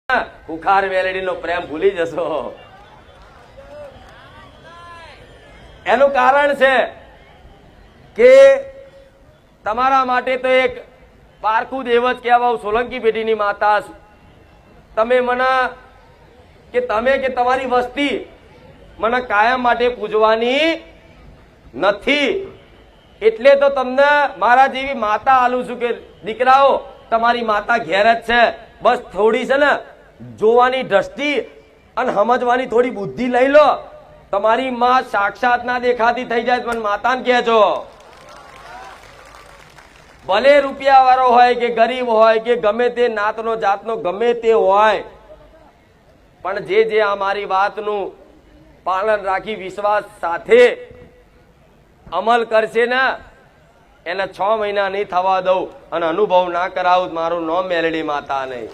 કુખાર મેલડીનો પ્રેમ ભૂલી જશો. એનું કારણ છે કે તમારા માટે તો એક પારખું દેવ જ કહેવાય. સોલંકી પેઢીની માતા તમે મને કે તમારી વસ્તી મને કાયમ માટે પૂજવાની નથી, એટલે તો તમને મારા જેવી માતા આલું છું કે દીકરાઓ તમારી માતા ઘેર જ છે, બસ થોડી છે ને જોવાની દ્રષ્ટિ અને સમજવાની થોડી બુદ્ધિ લઈ લો. તમારી માં સાક્ષાત ના દેખાતી થઈ જાય મને માતાને કહેજો. ભલે રૂપિયા વાળો હોય કે ગરીબ હોય કે ગમે તે નાતનો જાતનો ગમે તે હોય, પણ જે આ મારી વાતનું પાલન રાખી વિશ્વાસ સાથે અમલ કરશે ને એને 6 મહિના નહીં થવા દઉં અને અનુભવ ના કરાવું મારું નામ મેલડી માતા નહીં.